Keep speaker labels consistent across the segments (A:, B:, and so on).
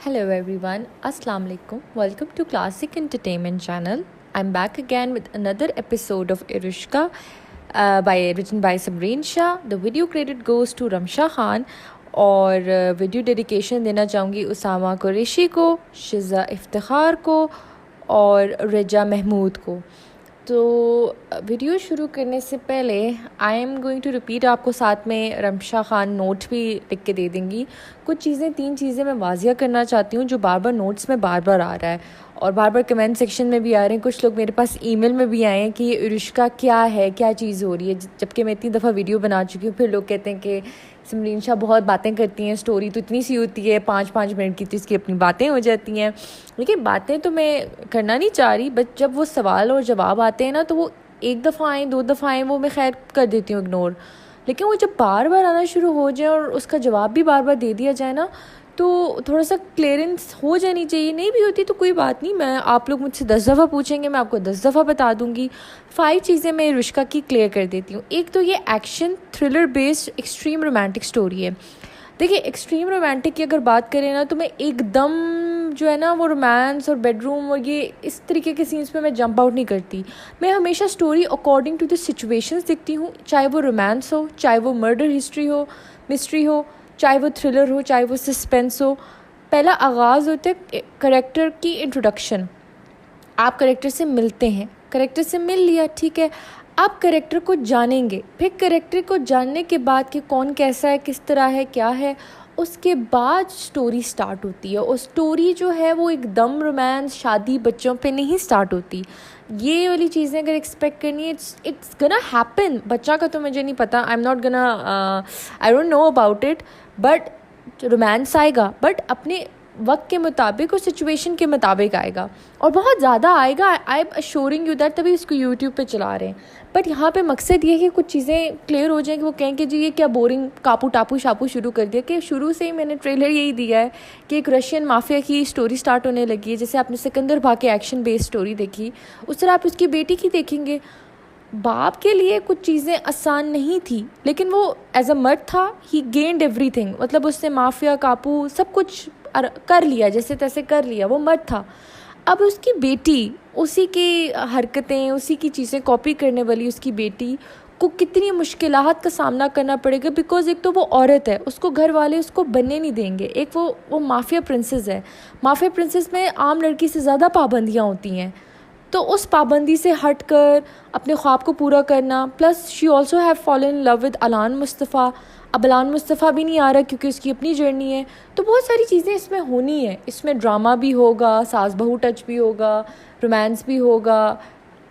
A: Hello everyone, Assalamu alaikum. Welcome to Classic Entertainment Channel. I'm back again with another episode of Irushka written by Sabreen Shah. The video credit goes to Ramsha Khan और video dedication देना चाहूँगी उसामा कुरैशी को, शिज़ा इफ्तिखार को और रजा महमूद को। तो video शुरू करने से पहले I am going to repeat, आपको साथ में रमशा खान नोट भी लिख के दे देंगी। कुछ तीन चीज़ें मैं वाजिया करना चाहती हूँ जो बार बार नोट्स में बार बार आ रहा है और बार बार कमेंट सेक्शन में भी आ रहे हैं। कुछ लोग मेरे पास ईमेल में भी आए हैं कि ये इरुष्का क्या है, क्या चीज़ हो रही है, जबकि मैं इतनी दफ़ा वीडियो बना चुकी हूँ। फिर लोग कहते हैं कि सिमरीन शाह बहुत बातें करती हैं, स्टोरी तो इतनी सी होती है 5-5 मिनट की, तो इसकी अपनी बातें हो जाती हैं। लेकिन बातें तो मैं करना नहीं चाह रही, बट जब वो सवाल और जवाब आते हैं ना, तो वो एक दफ़ा आएँ 2 दफ़ा आएँ वो मैं खैर कर देती हूँ इग्नोर। लेकिन वो जब बार बार आना शुरू हो जाए और उसका जवाब भी बार बार दे दिया जाए ना, तो थोड़ा सा क्लियरेंस हो जानी चाहिए। नहीं भी होती तो कोई बात नहीं, मैं आप लोग मुझसे 10 दफ़ा पूछेंगे, मैं आपको 10 दफ़ा बता दूंगी। 5 चीज़ें मैं इरुष्का की क्लियर कर देती हूँ। एक तो ये action thriller based extreme romantic story है। देखिए, एक्सट्रीम रोमांटिक की अगर बात करें ना, तो मैं एकदम जो है ना वो रोमांस और बेडरूम और ये इस तरीके के सीन्स पे मैं जंप आउट नहीं करती। मैं हमेशा story according to the situations देखती हूँ, चाहे वो रोमांस हो, चाहे वो मर्डर हिस्ट्री हो, मिस्ट्री हो, चाहे वो थ्रिलर हो, चाहे वो सस्पेंस हो। पहला आगाज़ होता है करेक्टर की इंट्रोडक्शन। आप करेक्टर से मिलते हैं, करेक्टर से मिल लिया, ठीक है, आप करेक्टर को जानेंगे। फिर करेक्टर को जानने के बाद कि कौन कैसा है, किस तरह है, क्या है, उसके बाद स्टोरी स्टार्ट होती है। और स्टोरी जो है वो एकदम रोमांस, शादी, बच्चों पे नहीं स्टार्ट होती। ये वाली चीज़ें अगर एक्सपेक्ट करनी है, इट्स गना हैपन। बच्चा का तो मुझे नहीं पता, आई am not gonna, I don't know about it, but romance आएगा, बट अपने वक्त के मुताबिक और सिचुएशन के मुताबिक आएगा, और बहुत ज़्यादा आएगा। I am assuring you that, तभी इसको यूट्यूब पे चला रहे हैं। बट यहाँ पे मकसद ये है कि कुछ चीज़ें क्लियर हो जाएं कि वो कहें कि जी ये क्या बोरिंग कापू टापू शापू शुरू कर दिया। कि शुरू से ही मैंने ट्रेलर यही दिया है कि एक रशियन माफिया की स्टोरी स्टार्ट होने लगी है। जैसे आपने सिकंदर भाग के एक्शन बेस्ड स्टोरी देखी, उस तरह आप उसकी बेटी की देखेंगे। बाप के लिए कुछ चीज़ें आसान नहीं थी, लेकिन वो एज अ मर्द था, ही गेन्ड एवरीथिंग। मतलब उसने माफिया कापू सब कुछ कर लिया, जैसे तैसे कर लिया, वो मर्द था। अब उसकी बेटी, उसी की हरकतें, उसी की चीज़ें कॉपी करने वाली उसकी बेटी को कितनी मुश्किलात का सामना करना पड़ेगा। बिकॉज एक तो वो औरत है, उसको घर वाले उसको बनने नहीं देंगे। एक वो माफिया प्रिंसेस है। माफिया प्रिंसेस में आम लड़की से ज़्यादा पाबंदियाँ होती हैं, तो उस पाबंदी से हटकर अपने ख्वाब को पूरा करना। Plus she also have fallen in love with अलान मुस्तफ़ा। अब अलान मुस्तफ़ा भी नहीं आ रहा क्योंकि उसकी अपनी जर्नी है। तो बहुत सारी चीज़ें इसमें होनी है। इसमें ड्रामा भी होगा, सास बहू टच भी होगा, रोमांस भी होगा,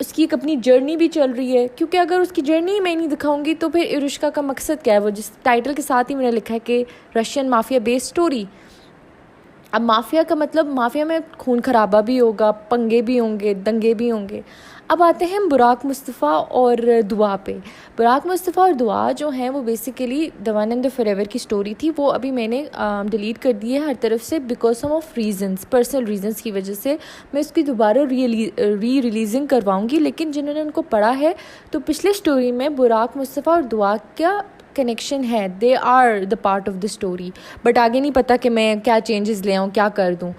A: उसकी एक अपनी जर्नी भी चल रही है। क्योंकि अगर उसकी जर्नी ही मैं नहीं दिखाऊंगी तो फिर इरुष्का का मकसद क्या है? वो जिस टाइटल के साथ ही मैंने लिखा है कि रशियन माफिया बेस्ड स्टोरी। अब माफिया का मतलब, माफिया में खून खराबा भी होगा, पंगे भी होंगे, दंगे भी होंगे। अब आते हैं बुराक मुस्तफ़ा और दुआ पे। बुराक मुस्तफ़ा और दुआ जो हैं वो basically the one and the forever की स्टोरी थी। वो अभी मैंने डिलीट कर दी है हर तरफ से, because some of reasons, personal reasons की वजह से। मैं इसकी दोबारा री रिलीजिंग करवाऊँगी। लेकिन जिन्होंने उनको पढ़ा है तो पिछले स्टोरी में बुराक मुस्तफ़ा और दुआ का कनेक्शन है, they are the part of the story. But आगे नहीं पता कि मैं क्या चेंजेस ले आऊँ, क्या कर दूँ।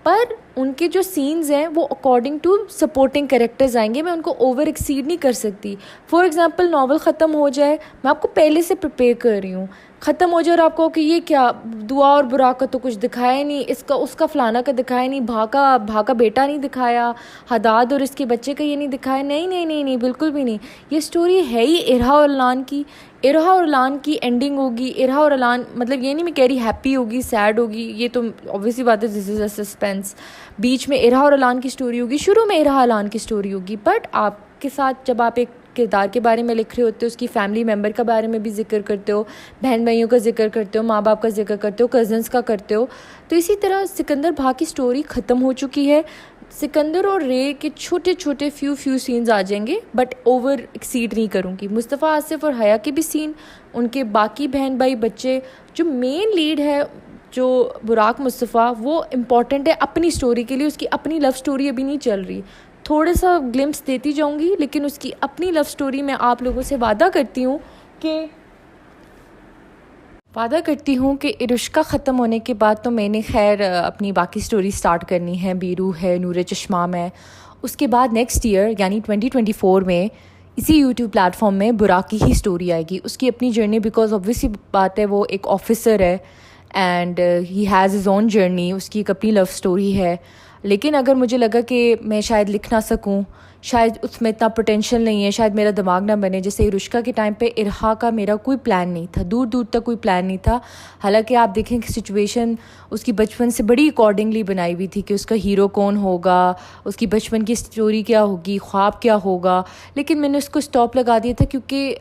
A: पर उनके जो सीन्स हैं वो अकॉर्डिंग टू सपोर्टिंग कैरेक्टर्स आएंगे। मैं उनको ओवर एक्सीड नहीं कर सकती। फॉर एग्जांपल, नॉवल ख़त्म हो जाए, मैं आपको पहले से प्रिपेयर कर रही हूँ, ख़त्म हो जाए और आपको कि ये क्या, दुआ और बुराक का तो कुछ दिखाया ही नहीं, इसका उसका फलाना का दिखाया नहीं, भा का बेटा नहीं दिखाया, हदाद और इसके बच्चे का ये नहीं दिखाया। नहीं नहीं नहीं नहीं, बिल्कुल भी नहीं। ये स्टोरी है ही इरहा और अलान की। इरहा और अलान की एंडिंग होगी। इरहा और अलान, मतलब ये नहीं मैं कह रही हैप्पी होगी, सैड होगी, ये तो ऑब्वियसली बात है, दिस इज़ अ सस्पेंस। बीच में इरहा और अलान की स्टोरी होगी, शुरू में इरहा अलान की स्टोरी होगी। बट आपके साथ जब आप एक किरदार के बारे में लिख रहे होते हो, उसकी फैमिली मेम्बर के बारे में भी जिक्र करते हो, बहन भाइयों का जिक्र करते हो, माँ बाप का जिक्र करते हो, कज़न्स का करते हो। तो इसी तरह सिकंदर भाग की स्टोरी ख़त्म हो चुकी है। सिकंदर और रे के छोटे छोटे फ्यू सीन्स आ जाएंगे, बट ओवर एक्सीड नहीं करूँगी। मुस्तफ़ा, आसिफ और हया के भी सीन, उनके बाकी बहन भाई बच्चे, जो मेन लीड है जो बुराक मुस्तफ़ा, वो इम्पॉर्टेंट है अपनी स्टोरी के लिए। उसकी अपनी लव स्टोरी अभी नहीं चल रही। थोड़ा सा ग्लिम्स देती जाऊँगी, लेकिन उसकी अपनी लव स्टोरी मैं आप लोगों से वादा करती हूँ कि वादा करती हूँ कि इरुष्का ख़त्म होने के बाद तो मैंने खैर अपनी बाकी स्टोरी स्टार्ट करनी है। बीरू है, नूर चश्माम है। उसके बाद नेक्स्ट ईयर यानी 2024 में इसी यूट्यूब प्लेटफॉर्म में बुराक की ही स्टोरी आएगी, उसकी अपनी जर्नी। बिकॉज ऑब्वियसली बात है, वो एक ऑफिसर है and he has his own journey, उसकी एक अपनी लव स्टोरी है। लेकिन अगर मुझे लगा कि मैं शायद लिख ना सकूं, शायद उसमें इतना पोटेंशियल नहीं है, शायद मेरा दिमाग ना बने, जैसे इरुष्का के टाइम पे इरहा का मेरा कोई प्लान नहीं था, दूर दूर तक कोई प्लान नहीं था। हालांकि आप देखें कि सिचुएशन उसकी बचपन से बड़ी अकॉर्डिंगली बनाई हुई थी कि उसका हीरो कौन होगा, उसकी बचपन की स्टोरी क्या होगी, ख्वाब क्या होगा। लेकिन मैंने उसको स्टॉप लगा दिया था क्योंकि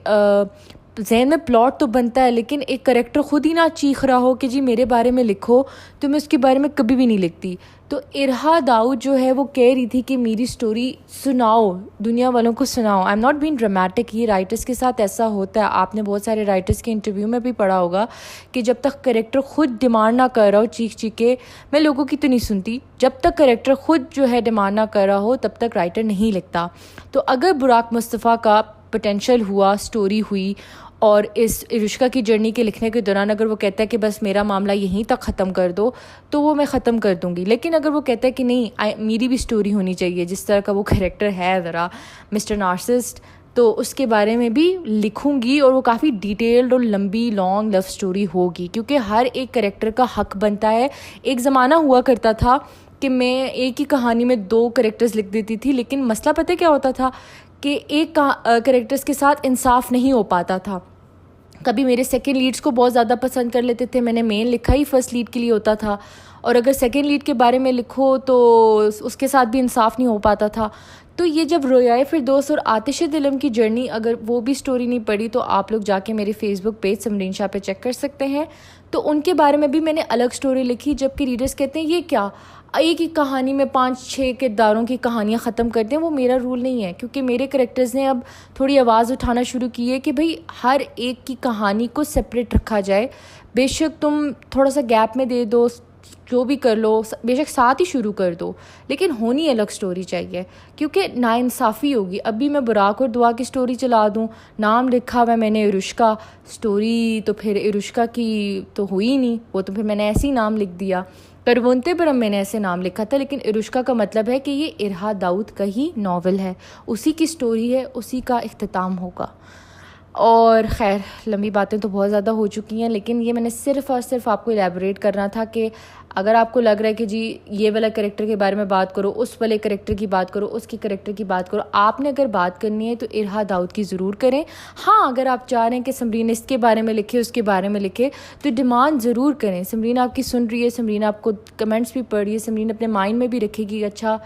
A: जहन में प्लॉट तो बनता है, लेकिन एक करेक्टर खुद ही ना चीख रहा हो कि जी मेरे बारे में लिखो, तो मैं उसके बारे में कभी भी नहीं लिखती। तो इरहा दाऊद जो है वो कह रही थी कि मेरी स्टोरी सुनाओ, दुनिया वालों को सुनाओ। I am not been dramatic, ये राइटर्स के साथ ऐसा होता है। आपने बहुत सारे राइटर्स के इंटरव्यू में भी पढ़ा होगा कि जब तक करेक्टर खुद डिमांड ना कर रहा हो चीख चीख के, मैं लोगों की तो नहीं सुनती, जब तक करेक्टर खुद जो है डिमांड ना कर रहा हो तब तक राइटर नहीं लिखता। तो अगर बुराक मुस्तफ़ा का पोटेंशियल हुआ, स्टोरी हुई, और इस इरुष्का की जर्नी के लिखने के दौरान अगर वो कहता है कि बस मेरा मामला यहीं तक ख़त्म कर दो, तो वो मैं ख़त्म कर दूँगी। लेकिन अगर वो कहता है कि नहीं, मेरी भी स्टोरी होनी चाहिए, जिस तरह का वो कैरेक्टर है ज़रा मिस्टर नार्सिसिस्ट, तो उसके बारे में भी लिखूंगी। और वो काफ़ी डिटेल्ड और लंबी लॉन्ग लव स्टोरी होगी, क्योंकि हर एक कैरेक्टर का हक बनता है। एक ज़माना हुआ करता था कि मैं एक ही कहानी में 2 कैरेक्टर्स लिख देती थी, लेकिन मसला पता है क्या होता था कि एक कैरेक्टर्स के साथ इंसाफ नहीं हो पाता था। कभी मेरे सेकेंड लीड्स को बहुत ज़्यादा पसंद कर लेते थे, मैंने मेन लिखा ही फर्स्ट लीड के लिए होता था, और अगर सेकेंड लीड के बारे में लिखो तो उसके साथ भी इंसाफ नहीं हो पाता था। तो ये जब रोयाए फिरदौस और आतिश दिलम की जर्नी, अगर वो भी स्टोरी नहीं पढ़ी तो आप लोग जाके मेरे फेसबुक पेज समरीन शाह पे चेक कर सकते हैं। तो उनके बारे में भी मैंने अलग स्टोरी लिखी, जबकि रीडर्स कहते हैं ये क्या, एक ही कहानी में 5-6 किरदारों की कहानियाँ ख़त्म कर दें। वो मेरा रूल नहीं है, क्योंकि मेरे करेक्टर्स ने अब थोड़ी आवाज़ उठाना शुरू की है कि भाई हर एक की कहानी को सेपरेट रखा जाए। बेशक तुम थोड़ा सा गैप में दे दो, जो भी कर लो, बेशक साथ ही शुरू कर दो, लेकिन होनी अलग स्टोरी चाहिए, क्योंकि नाइंसाफ़ी होगी। अभी मैं बुराक और दुआ की स्टोरी चला दूँ, नाम लिखा हुआ मैंने इरुष्का, स्टोरी तो फिर इरुष्का की तो हुई नहीं, वो तो फिर मैंने ऐसे ही नाम लिख दिया। करवनते पर मैंने ऐसे नाम लिखा था, लेकिन इरुष्का का मतलब है कि ये इरहा दाऊद का ही नावल है, उसी की स्टोरी है, उसी का इख्तिताम होगा। और ख़ैर लंबी बातें तो बहुत ज़्यादा हो चुकी हैं, लेकिन ये मैंने सिर्फ़ और सिर्फ आपको एलैबोरेट करना था कि अगर आपको लग रहा है कि जी ये वाला कैरेक्टर के बारे में बात करो, उस वाले कैरेक्टर की बात करो, उसकी कैरेक्टर की बात करो, आपने अगर बात करनी है तो इरहा दाऊद की ज़रूर करें। हाँ, अगर आप चाह रहे हैं कि समरीन इसके बारे में लिखे, उसके बारे में लिखे, तो डिमांड ज़रूर करें। समरीन आपकी सुन रही है, समरीन आपको कमेंट्स भी पढ़ रही है, समरीन अपने माइंड में भी रखेगी अच्छा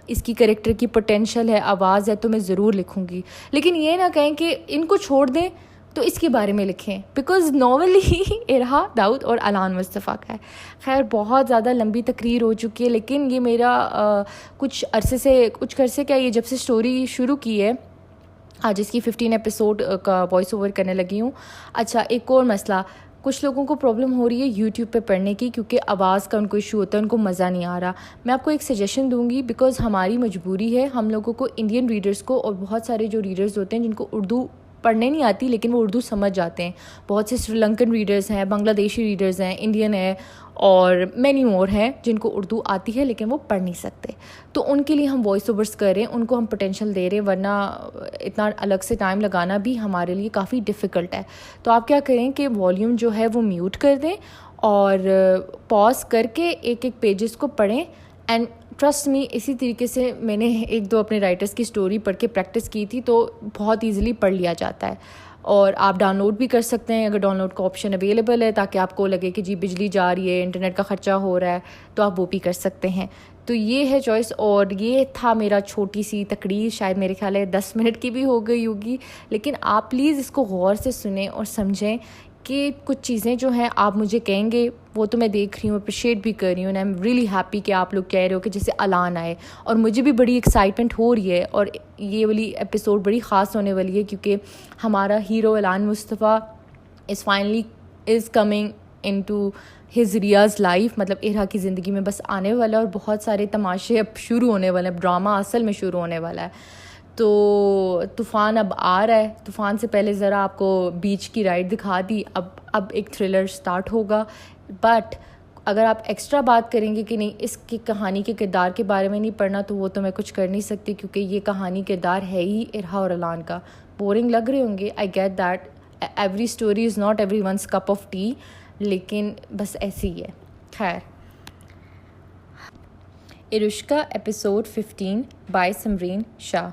A: इसकी कैरेक्टर की पोटेंशियल है, आवाज़ है, तो मैं ज़रूर लिखूँगी। लेकिन ये ना कहें कि इनको छोड़ दें तो इसके बारे में लिखें, बिकॉज़ नॉवल ही इरहा दाऊद और अलान मुस्तफ़ा का है। खैर बहुत ज़्यादा लंबी तकरीर हो चुकी है, लेकिन ये मेरा कुछ अरसे क्या, ये जब से स्टोरी शुरू की है, आज इसकी 15 एपिसोड का वॉइस ओवर करने लगी हूँ। अच्छा, एक और मसला, कुछ लोगों को प्रॉब्लम हो रही है यूट्यूब पे पढ़ने की, क्योंकि आवाज़ का उनको इशू होता है, उनको मज़ा नहीं आ रहा। मैं आपको एक सजेशन दूंगी, बिकॉज़ हमारी मजबूरी है, हम लोगों को, इंडियन रीडर्स को, और बहुत सारे जो रीडर्स होते हैं जिनको उर्दू पढ़ने नहीं आती लेकिन वो उर्दू समझ जाते हैं, बहुत से श्रीलंकन रीडर्स हैं, बांग्लादेशी रीडर्स हैं, इंडियन है, और मैनी मोर हैं जिनको उर्दू आती है लेकिन वो पढ़ नहीं सकते। तो उनके लिए हम वॉइस ओवर्स कर रहे हैं, उनको हम पोटेंशियल दे रहे हैं, वरना इतना अलग से टाइम लगाना भी हमारे लिए काफ़ी डिफ़िकल्ट है। तो आप क्या करें कि वॉल्यूम जो है वो म्यूट कर दें और पॉज करके एक एक पेजेस को पढ़ें। एंड ट्रस्ट मी, इसी तरीके से मैंने 1-2 अपने राइटर्स की स्टोरी पढ़ के प्रैक्टिस की थी, तो बहुत ईजिली पढ़ लिया जाता है। और आप डाउनलोड भी कर सकते हैं अगर डाउनलोड का ऑप्शन अवेलेबल है, ताकि आपको लगे कि जी बिजली जा रही है, इंटरनेट का ख़र्चा हो रहा है, तो आप वो भी कर सकते हैं। तो ये है चॉइस। और ये था मेरा छोटी सी तकरीर, शायद मेरे ख्याल है 10 मिनट की भी हो गई होगी, लेकिन आप प्लीज़ इसको गौर से सुने और समझें कि कुछ चीज़ें जो हैं आप मुझे कहेंगे, वो तो मैं देख रही हूँ, अप्रिशिएट भी कर रही हूँ, and I am really happy कि आप लोग कह रहे हो कि जैसे अलान आए, और मुझे भी बड़ी एक्साइटमेंट हो रही है। और ये वाली एपिसोड बड़ी ख़ास होने वाली है, क्योंकि हमारा hero Alaan Mustafa is coming into his रियाज़ लाइफ, मतलब इरहा की ज़िंदगी में बस आने वाला है, और बहुत सारे तमाशे अब शुरू होने वाले हैं, ड्रामा असल में शुरू होने वाला है। तो तूफ़ान अब आ रहा है, तूफ़ान से पहले ज़रा आपको बीच की राइड दिखा दी, अब अब एक थ्रिलर स्टार्ट होगा। बट अगर आप एक्स्ट्रा बात करेंगे कि नहीं इसकी कहानी के किरदार के बारे में नहीं पढ़ना, तो वो तो मैं कुछ कर नहीं सकती, क्योंकि ये कहानी किरदार है ही इरहा और अलान का। बोरिंग लग रहे होंगे, I get that, every story is not every one's cup of tea, लेकिन बस ऐसी ही है। खैर, इरुष्का एपिसोड 15 बाय समरीन शाह।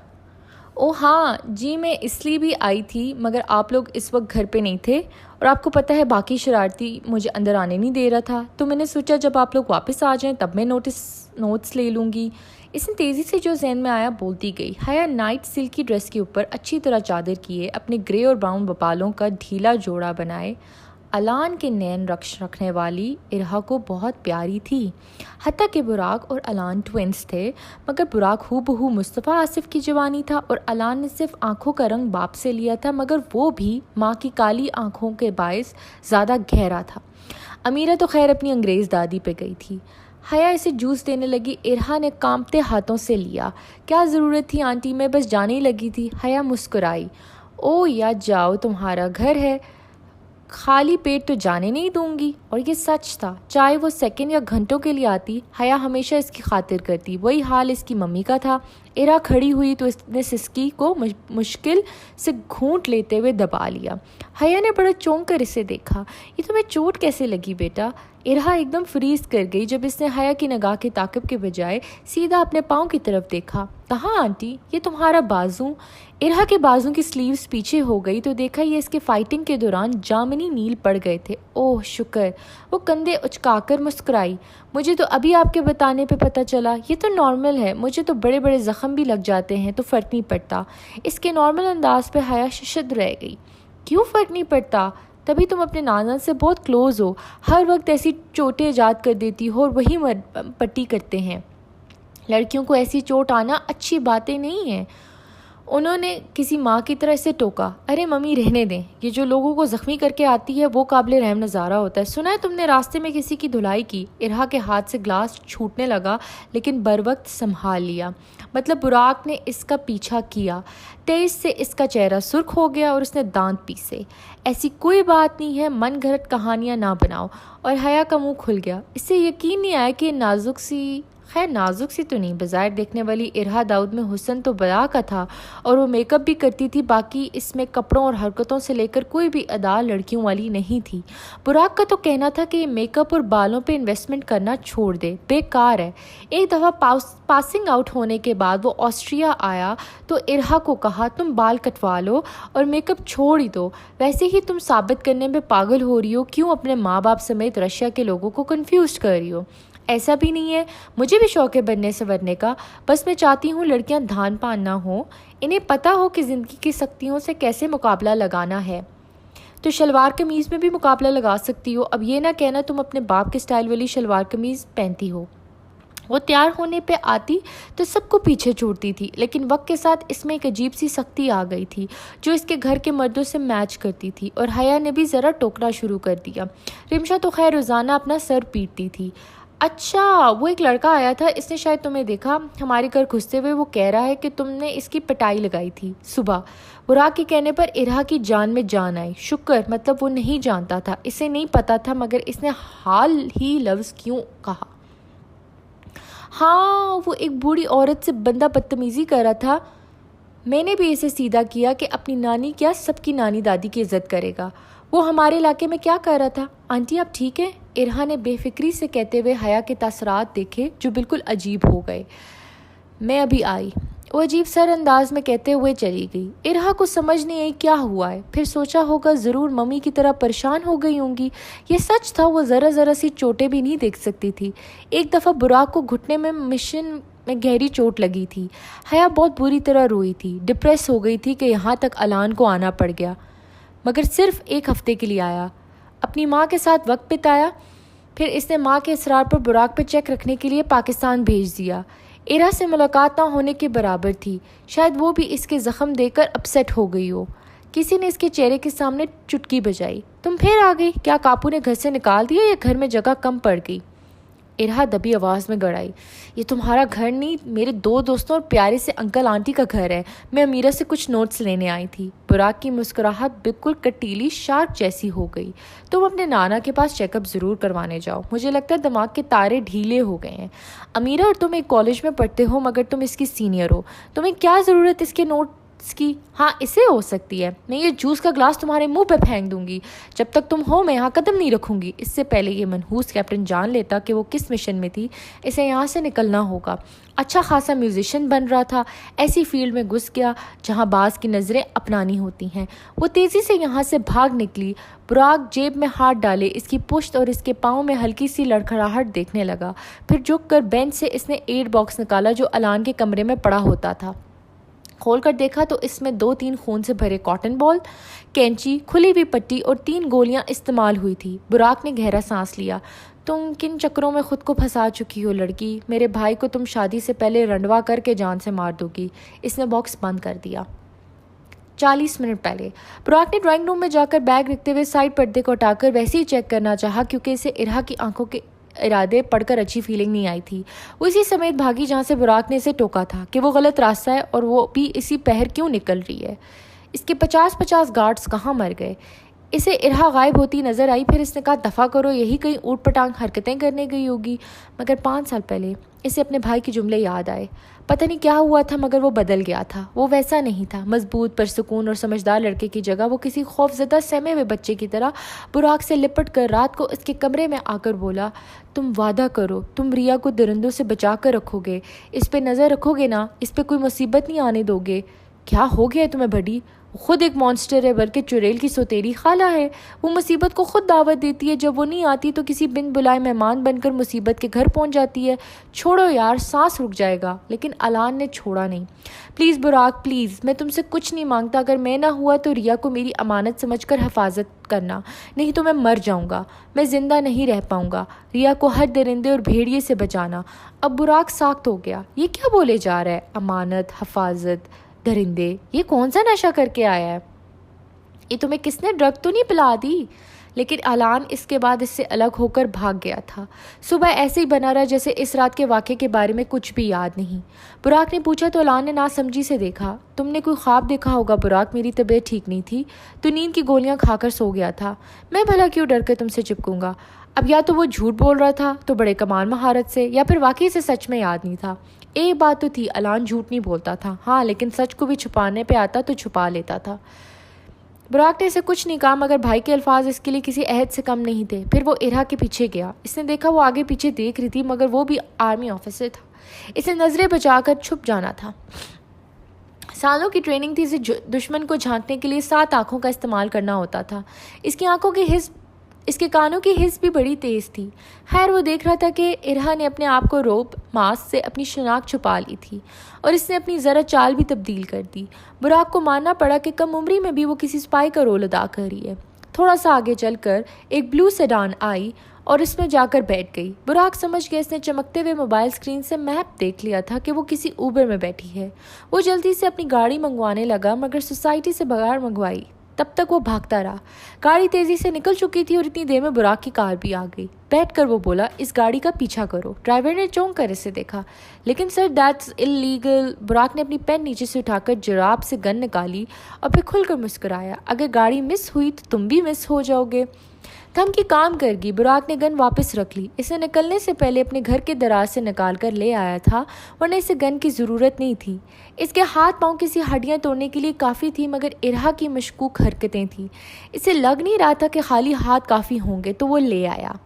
A: ओ हाँ जी, मैं इसलिए भी आई थी, मगर आप लोग इस वक्त घर पे नहीं थे और आपको पता है बाकी शरारती मुझे अंदर आने नहीं दे रहा था, तो मैंने सोचा जब आप लोग वापस आ जाएं तब मैं नोट्स ले लूँगी। इसने तेज़ी से जो जहन में आया बोलती गई। हया नाइट सिल्क की ड्रेस के ऊपर अच्छी तरह चादर किए, अपने ग्रे और ब्राउन बालों का ढीला जोड़ा बनाए। अलान के नैन रक्ष रखने वाली इरहा को बहुत प्यारी थी। हत्ता कि बुराक और अलान ट्विंस थे, मगर बुराक हूबहू मुस्तफ़ा आसिफ की जवानी था और अलान ने सिर्फ आंखों का रंग बाप से लिया था, मगर वो भी माँ की काली आंखों के बायस ज़्यादा गहरा था। अमीरा तो खैर अपनी अंग्रेज़ दादी पे गई थी। हया इसे जूस देने लगी। इरहा ने कांपते हाथों से लिया। क्या ज़रूरत थी आंटी, मैं बस जाने ही लगी थी। हया मुस्कुराई। ओ या जाओ, तुम्हारा घर है, खाली पेट तो जाने नहीं दूंगी। और ये सच था, चाहे वो सेकंड या घंटों के लिए आती, हया हमेशा इसकी खातिर करती। वही हाल इसकी मम्मी का था। इरा खड़ी हुई तो इसने सिस्की को मुश्किल से घूंट लेते हुए दबा लिया। हया ने बड़ा चौंक कर इसे देखा। ये तुम्हें चोट कैसे लगी बेटा? इरहा एकदम फ्रीज कर गई जब इसने हया की निगाह के ताक़िब के बजाय सीधा अपने पाँव की तरफ देखा। कहाँ आंटी, ये तुम्हारा बाजू। इरहा के बाजू की स्लीव्स पीछे हो गई तो देखा ये इसके फाइटिंग के दौरान जामनी नील पड़ गए थे। ओह शुक्र। वो कंधे उचकाकर मुस्कुराई। मुझे तो अभी आपके बताने पे पता चला। ये तो नॉर्मल है, मुझे तो बड़े बड़े ज़ख्म भी लग जाते हैं तो फ़र्क नहीं पड़ता। इसके नॉर्मल अंदाज पे हया शशद रह गई। क्यों फ़र्क नहीं पड़ता? तभी तुम अपने नाना से बहुत क्लोज़ हो, हर वक्त ऐसी चोटें ईजाद कर देती हो और वही पट्टी करते हैं। लड़कियों को ऐसी चोट आना अच्छी बातें नहीं है। उन्होंने किसी माँ की तरह इसे टोका। अरे मम्मी रहने दें, ये जो लोगों को ज़ख्मी करके आती है वो काबिल रहम नज़ारा होता है। सुना है तुमने रास्ते में किसी की धुलाई की? इरहा के हाथ से ग्लास छूटने लगा, लेकिन बर वक्त संभाल लिया। मतलब बुराक ने इसका पीछा किया। तेज से इसका चेहरा सुर्ख हो गया और उसने दांत पीसे। ऐसी कोई बात नहीं है, मन घड़त कहानियाँ ना बनाओ। और हया का मुँह खुल गया। इससे यकीन नहीं आया कि नाजुक सी, खैर नाजुक सी तो नहीं, बाज़ार देखने वाली इरहा दाऊद में हुस्न तो बला का था और वो मेकअप भी करती थी। बाकी इसमें कपड़ों और हरकतों से लेकर कोई भी अदा लड़कियों वाली नहीं थी। बुराक का तो कहना था कि ये मेकअप और बालों पे इन्वेस्टमेंट करना छोड़ दे, बेकार है। एक दफ़ा पासिंग आउट होने के बाद वो ऑस्ट्रिया आया तो इरहा को कहा तुम बाल कटवा लो और मेकअप छोड़ ही दो। वैसे ही तुम साबित करने में पागल हो रही हो, क्यों अपने माँ बाप समेत रशिया के लोगों को कन्फ्यूज कर रही हो? ऐसा भी नहीं है, मुझे भी शौक है बनने संवरने का। बस मैं चाहती हूँ लड़कियाँ धान पान ना हो, इन्हें पता हो कि ज़िंदगी की सख्तियों से कैसे मुकाबला लगाना है। तो शलवार कमीज़ में भी मुकाबला लगा सकती हो। अब ये ना कहना तुम अपने बाप के स्टाइल वाली शलवार कमीज़ पहनती हो। वो तैयार होने पे आती तो सबको पीछे छोड़ती थी, लेकिन वक्त के साथ इसमें एक अजीब सी सख्ती आ गई थी जो इसके घर के मर्दों से मैच करती थी। और हया ने भी ज़रा टोकना शुरू कर दिया। रिमशा तो खैर रोज़ाना अपना सर पीटती थी। अच्छा, वो एक लड़का आया था, इसने शायद तुम्हें देखा हमारे घर घुसते हुए। वो कह रहा है कि तुमने इसकी पिटाई लगाई थी सुबह। बुराक के कहने पर इरहा की जान में जान आई। शुक्र, मतलब वो नहीं जानता था, इसे नहीं पता था, मगर इसने हाल ही लफ्ज़ क्यों कहा? हाँ, वो एक बूढ़ी औरत से बंदा बदतमीज़ी कर रहा था। मैंने भी इसे सीधा किया कि अपनी नानी क्या सबकी नानी दादी की इज्जत करेगा। वो हमारे इलाके में क्या कर रहा था? आंटी आप ठीक है? इरहा ने बेफिक्री से कहते हुए हया के तासरात देखे जो बिल्कुल अजीब हो गए। मैं अभी आई, वो अजीब सर अंदाज में कहते हुए चली गई। इरहा को समझ नहीं आई क्या हुआ है। फिर सोचा होगा ज़रूर मम्मी की तरह परेशान हो गई होंगी। ये सच था, वो ज़रा सी चोटें भी नहीं देख सकती थी। एक दफ़ा बुराक को घुटने में मिशन में गहरी चोट लगी थी। हया बहुत बुरी तरह रोई थी, डिप्रेस हो गई थी कि यहाँ तक अलान को आना पड़ गया, मगर सिर्फ एक हफ्ते के लिए आया। अपनी माँ के साथ वक्त बिताया, फिर इसने माँ के इसरार पर बुराक पर चेक रखने के लिए पाकिस्तान भेज दिया। इरा से मुलाकात ना होने के बराबर थी। शायद वो भी इसके ज़ख्म देकर अपसेट हो गई हो। किसी ने इसके चेहरे के सामने चुटकी बजाई। तुम फिर आ गई? क्या कापू ने घर से निकाल दिया या घर में जगह कम पड़ गई? इरहा दबी आवाज़ में गड़ाई, ये तुम्हारा घर नहीं, मेरे 2 दोस्तों और प्यारे से अंकल आंटी का घर है। मैं अमीरा से कुछ नोट्स लेने आई थी। बुराक की मुस्कुराहट बिल्कुल कटीली शार्क जैसी हो गई। तुम अपने नाना के पास चेकअप ज़रूर करवाने जाओ, मुझे लगता है दिमाग के तारे ढीले हो गए हैं। अमीरा और तुम एक कॉलेज में पढ़ते हो मगर तुम इसकी सीनियर हो, तुम्हें क्या ज़रूरत इसके नोट की? हाँ, इसे हो सकती है। मैं ये जूस का ग्लास तुम्हारे मुंह पे फेंक दूंगी। जब तक तुम हो मैं यहाँ कदम नहीं रखूंगी। इससे पहले ये मनहूस कैप्टन जान लेता कि वो किस मिशन में थी, इसे यहाँ से निकलना होगा। अच्छा खासा म्यूजिशियन बन रहा था, ऐसी फील्ड में घुस गया जहाँ बाज की नज़रें अपनानी होती हैं। वो तेज़ी से यहाँ से भाग निकली। बुराक जेब में हाथ डाले इसकी पुश्त और इसके पाँव में हल्की सी लड़खड़ाहट देखने लगा। फिर झुक कर बेंच से इसने एड बॉक्स निकाला जो अलान के कमरे में पड़ा होता था। खोलकर देखा तो इसमें 2-3 खून से भरे कॉटन बॉल, कैंची, खुली हुई पट्टी और 3 गोलियां इस्तेमाल हुई थी। बुराक ने गहरा सांस लिया। तुम किन चक्रों में खुद को फंसा चुकी हो लड़की? मेरे भाई को तुम शादी से पहले रंडवा करके जान से मार दोगी। इसने बॉक्स बंद कर दिया। 40 मिनट पहले बुराक ने ड्राइंग रूम में जाकर बैग रखते हुए साइड पर्दे को हटाकर वैसे ही चेक करना चाहा क्योंकि इसे इरहा की आंखों के इरादे पढ़कर अच्छी फीलिंग नहीं आई थी। वो इसी समेत भागी जहाँ से बुराक ने इसे टोका था कि वो गलत रास्ता है और वो भी इसी पहर क्यों निकल रही है। इसके 50-50 गार्ड्स कहाँ मर गए? इसे इरहा गायब होती नजर आई। फिर इसने कहा दफ़ा करो, यही कहीं ऊट पटांग हरकतें करने गई होगी। मगर 5 साल पहले इसे अपने भाई के जुमले याद आए। पता नहीं क्या हुआ था मगर वो बदल गया था। वो वैसा नहीं था। मजबूत, परसुकून और समझदार लड़के की जगह वो किसी खौफजदा सहमे हुए बच्चे की तरह बुराक से लिपट कर रात को इसके कमरे में आकर बोला, तुम वादा करो, तुम रिया को दरिंदों से बचा कर रखोगे, इस पे नज़र रखोगे ना, इस पे कोई मुसीबत नहीं आने दोगे। क्या हो गया है तुम्हें बड़ी? खुद एक मॉन्स्टर है, बल्कि चुड़ैल की सौतेली खाला है। वो मुसीबत को खुद दावत देती है, जब वो नहीं आती तो किसी बिन बुलाए मेहमान बनकर मुसीबत के घर पहुंच जाती है। छोड़ो यार, सांस रुक जाएगा। लेकिन अलान ने छोड़ा नहीं। प्लीज़ बुराक, प्लीज़, मैं तुमसे कुछ नहीं मांगता। अगर मैं ना हुआ तो रिया को मेरी अमानत समझकर हिफाजत करना, नहीं तो मैं मर जाऊंगा, मैं जिंदा नहीं रह पाऊंगा। रिया को हर दरिंदे और भेड़िए से बचाना। अब बुराक साख्त हो गया। ये क्या बोले जा रहा है? अमानत, हिफाजत, दरिंदे, ये कौन सा नशा करके आया है? ये तुम्हें किसने ड्रग तो नहीं पिला दी? लेकिन अलान इसके बाद इससे अलग होकर भाग गया था। सुबह ऐसे ही बना रहा जैसे इस रात के वाक़े के बारे में कुछ भी याद नहीं। बुराक ने पूछा तो अलान ने नासमझी से देखा। तुमने कोई ख्वाब देखा होगा बुराक, मेरी तबीयत ठीक नहीं थी तो नींद की गोलियां खाकर सो गया था। मैं भला क्यों डर कर तुमसे चिपकूंगा? अब या तो वो झूठ बोल रहा था तो बड़े कमाल महारत से, या फिर वाकई से सच में याद नहीं था। एक बात तो थी, अलान झूठ नहीं बोलता था। हाँ, लेकिन सच को भी छुपाने पे आता तो छुपा लेता था। बुराक ने इसे कुछ नहीं कहा मगर भाई के अल्फाज इसके लिए किसी अहद से कम नहीं थे। फिर वो इरहा के पीछे गया। इसने देखा वो आगे पीछे देख रही थी मगर वो भी आर्मी ऑफिसर था। इसे नजरें बचाकर छुप जाना था। सालों की ट्रेनिंग थी। इसे दुश्मन को झांकने के लिए 7 आंखों का इस्तेमाल करना होता था। इसकी आंखों की हिस्स, इसके कानों की हिस्स भी बड़ी तेज थी। खैर, वो देख रहा था कि इरहा ने अपने आप को रोब मास्क से अपनी शनाख्त छुपा ली थी और इसने अपनी ज़रा चाल भी तब्दील कर दी। बुराक को मानना पड़ा कि कम उम्री में भी वो किसी स्पाई का रोल अदा कर रही है। थोड़ा सा आगे चलकर एक ब्लू सेडान आई और इसमें जाकर बैठ गई। बुराक समझ गया इसने चमकते हुए मोबाइल स्क्रीन से मैप देख लिया था कि वो किसी ऊबर में बैठी है। वो जल्दी से अपनी गाड़ी मंगवाने लगा मगर सोसाइटी से बगैर मंगवाई। तब तक वो भागता रहा। गाड़ी तेजी से निकल चुकी थी और इतनी देर में बुराक की कार भी आ गई। बैठकर वो बोला, इस गाड़ी का पीछा करो। ड्राइवर ने चौंक कर इसे देखा। लेकिन सर, दैट्स इलीगल। बुराक ने अपनी पेन नीचे से उठाकर जराब से गन निकाली और फिर खुलकर मुस्कुराया। अगर गाड़ी मिस हुई तो तुम भी मिस हो जाओगे। धमकी काम कर गई। बुराक ने गन वापस रख ली। इसे निकलने से पहले अपने घर के दराज से निकाल कर ले आया था, वरना इसे गन की ज़रूरत नहीं थी। इसके हाथ पांव किसी हड्डियां तोड़ने के लिए काफ़ी थी मगर इरहा की मशकूक हरकतें थीं। इसे लग नहीं रहा था कि खाली हाथ काफ़ी होंगे, तो वो ले आया।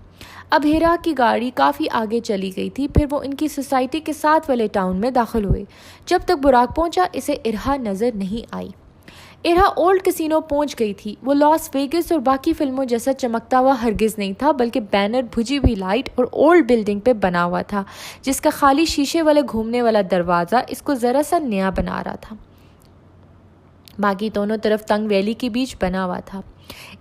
A: अब इरहा की गाड़ी काफ़ी आगे चली गई थी। फिर वो इनकी सोसाइटी के साथ वाले टाउन में दाखिल हुए। जब तक बुराक पहुंचा इसे इरहा नज़र नहीं आई। इरहा ओल्ड कैसीनो पहुंच गई थी। वो लॉस वेगस और बाकी फिल्मों जैसा चमकता हुआ हरगिज नहीं था, बल्कि बैनर, भुजी हुई लाइट और ओल्ड बिल्डिंग पे बना हुआ था, जिसका खाली शीशे वाले घूमने वाला दरवाज़ा इसको ज़रा सा नया बना रहा था। बाकी दोनों तरफ तंग वैली के बीच बना हुआ था।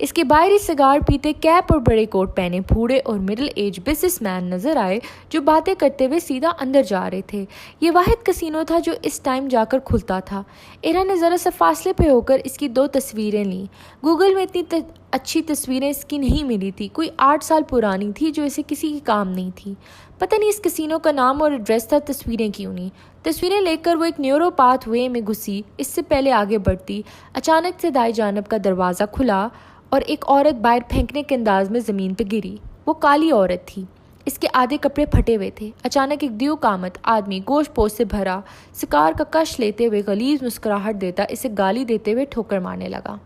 A: इसके बाहरी सिगार पीते, कैप और बड़े कोट पहने बूढ़े और मिडिल एज बिजनेसमैन नजर आए जो बातें करते हुए सीधा अंदर जा रहे थे। ये वाहिद कसीनो था जो इस टाइम जाकर खुलता था। इरहा ने ज़रा सा फासले पे होकर इसकी 2 तस्वीरें लीं। गूगल में इतनी अच्छी तस्वीरें इसकी नहीं मिली थी, कोई 8 साल पुरानी थी जो इसे किसी की काम नहीं थी। पता नहीं इस कसिनो का नाम और एड्रेस था, तस्वीरें क्यों नहीं। तस्वीरें लेकर वो एक न्यूरो पाथ वे में घुसी। इससे पहले आगे बढ़ती, अचानक से दाएं जानब का दरवाज़ा खुला और एक औरत बाहर फेंकने के अंदाज में ज़मीन पर गिरी। वो काली औरत थी, इसके आधे कपड़े फटे हुए थे। अचानक एक दियो कामत आदमी गोश्त पोश से भरा शिकार का कश लेते हुए गलीज मुस्कुराहट देता इसे गाली देते हुए ठोकर मारने लगा।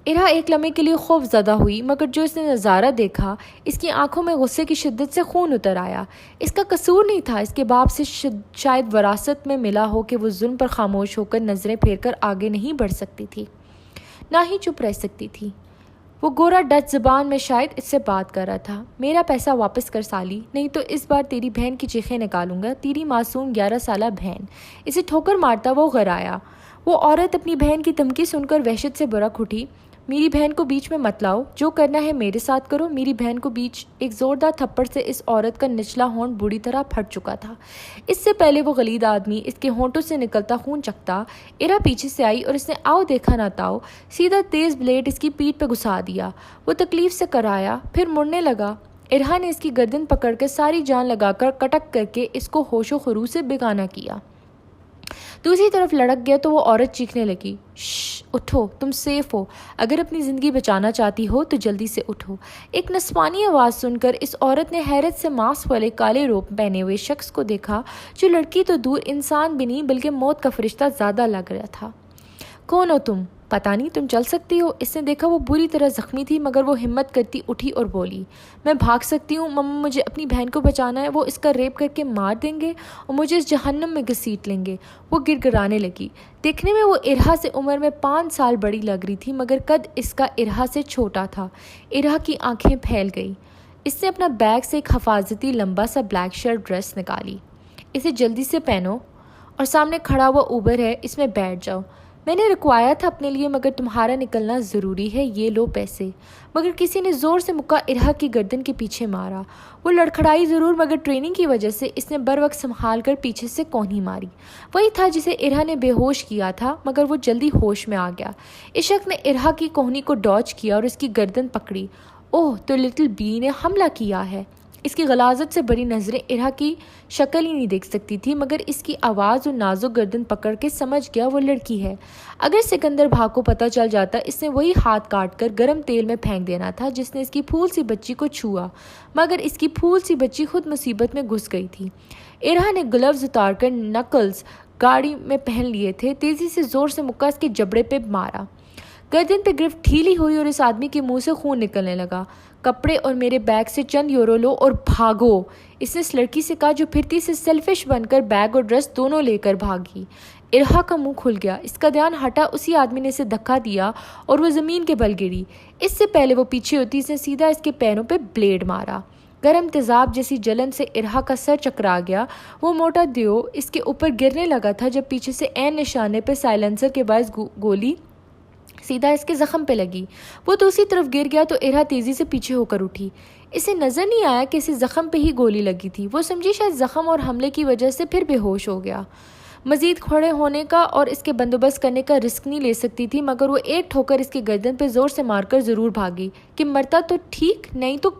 A: इरा एक लम्हे के लिए खौफ ज़दा हुई, मगर जो इसने नज़ारा देखा इसकी आंखों में गुस्से की शिद्दत से खून उतर आया। इसका कसूर नहीं था, इसके बाप से शायद वरासत में मिला हो कि वो जुल्म पर खामोश होकर नज़रें फेर कर आगे नहीं बढ़ सकती थी, ना ही चुप रह सकती थी। वो गोरा डच ज़बान में शायद इससे बात कर रहा था। मेरा पैसा वापस कर साली, नहीं तो इस बार तेरी बहन की चीखें निकालूंगा, तेरी मासूम 11 साला बहन। इसे ठोकर मारता वो घराया। वो औरत अपनी बहन की धमकी सुनकर वहशत से बुरक उठी। मेरी बहन को बीच में मत लाओ, जो करना है मेरे साथ करो। मेरी बहन को बीच एक ज़ोरदार थप्पड़ से इस औरत का निचला होंठ बुरी तरह फट चुका था। इससे पहले वो गलीद आदमी इसके होंठों से निकलता खून चखता। इरा पीछे से आई और इसने आओ देखा ना ताओ सीधा तेज़ ब्लेड इसकी पीठ पे घुसा दिया। वो तकलीफ से कराया, फिर मुड़ने लगा। इरहा ने इसकी गर्दन पकड़कर सारी जान लगाकर कटक करके इसको होशो खरू से बेगाना किया। दूसरी तरफ लड़क गया तो वो औरत चीखने लगी, श्श उठो, तुम सेफ हो। अगर अपनी ज़िंदगी बचाना चाहती हो तो जल्दी से उठो। एक नस्वानी आवाज़ सुनकर इस औरत ने हैरत से मास्क वाले काले रोब पहने हुए शख्स को देखा, जो लड़की तो दूर इंसान भी नहीं बल्कि मौत का फरिश्ता ज़्यादा लग रहा था। कौन हो तुम? पता नहीं, तुम चल सकती हो? इसने देखा वो बुरी तरह जख्मी थी, मगर वो हिम्मत करती उठी और बोली, मैं भाग सकती हूँ मम्मा, मुझे अपनी बहन को बचाना है। वो इसका रेप करके मार देंगे और मुझे इस जहन्नम में घसीट लेंगे। वो गिड़गिड़ाने लगी। देखने में वो इरहा से उम्र में 5 साल बड़ी लग रही थी, मगर कद इसका इरहा से छोटा था। इरहा की आंखें फैल गई। इसने अपना बैग से एक हफाजती लंबा सा ब्लैक शर्ट ड्रेस निकाली। इसे जल्दी से पहनो और सामने खड़ा हुआ ऊबर है, इसमें बैठ जाओ। मैंने रुकवाया था अपने लिए, मगर तुम्हारा निकलना ज़रूरी है, ये लो पैसे। मगर किसी ने ज़ोर से मुक्का इरहा की गर्दन के पीछे मारा। वो लड़खड़ाई ज़रूर, मगर ट्रेनिंग की वजह से इसने बर वक्त संभाल कर पीछे से कोहनी मारी। वही था जिसे इरहा ने बेहोश किया था, मगर वो जल्दी होश में आ गया। इस शख्स ने इरहा की कोहनी को डॉज किया और उसकी गर्दन पकड़ी। ओह, तो लिटिल बी ने हमला किया है। इसकी गलाजत से बड़ी नज़रें इरहा की शक्ल ही नहीं देख सकती थी, मगर इसकी आवाज़ और नाजुक गर्दन पकड़ के समझ गया वो लड़की है। अगर सिकंदर भाई को पता चल जाता, इसने वही हाथ काट कर गर्म तेल में फेंक देना था जिसने इसकी फूल सी बच्ची को छुआ, मगर इसकी फूल सी बच्ची खुद मुसीबत में घुस गई थी। इरहा ने ग्लव्स उतार कर नकल्स गाड़ी में पहन लिए थे। तेज़ी से ज़ोर से मुक्का इसके जबड़े पे मारा। गर्दन पे गिरफ्त ढीली हुई और इस आदमी के मुंह से खून निकलने लगा। कपड़े और मेरे बैग से चंद यूरो लो और भागो, इसने इस लड़की से कहा, जो फिरती से सेल्फिश बनकर बैग और ड्रेस दोनों लेकर भागी। इरहा का मुंह खुल गया। इसका ध्यान हटा, उसी आदमी ने इसे धक्का दिया और वो ज़मीन के बल गिरी। इससे पहले वो पीछे होती, इसने सीधा इसके पैरों पे ब्लेड मारा। गर्म तेजाब जैसी जलन से इरहा का सर चकरा गया। वो मोटा दियो इसके ऊपर गिरने लगा था जब पीछे से ऐन निशाने पे साइलेंसर के बायस गोली सीधा इसके जख्म पे लगी। वो दूसरी तरफ गिर गया तो इरहा तेजी से पीछे होकर उठी। इसे नजर नहीं आया कि इसे जख्म पे ही गोली लगी थी। वो समझी शायद जख्म और हमले की वजह से फिर बेहोश हो गया। मजीद खड़े होने का और इसके बंदोबस्त करने का रिस्क नहीं ले सकती थी, मगर वो एक ठोकर इसकी गर्दन पे जोर से मारकर ज़रूर भागी कि मरता तो ठीक, नहीं तो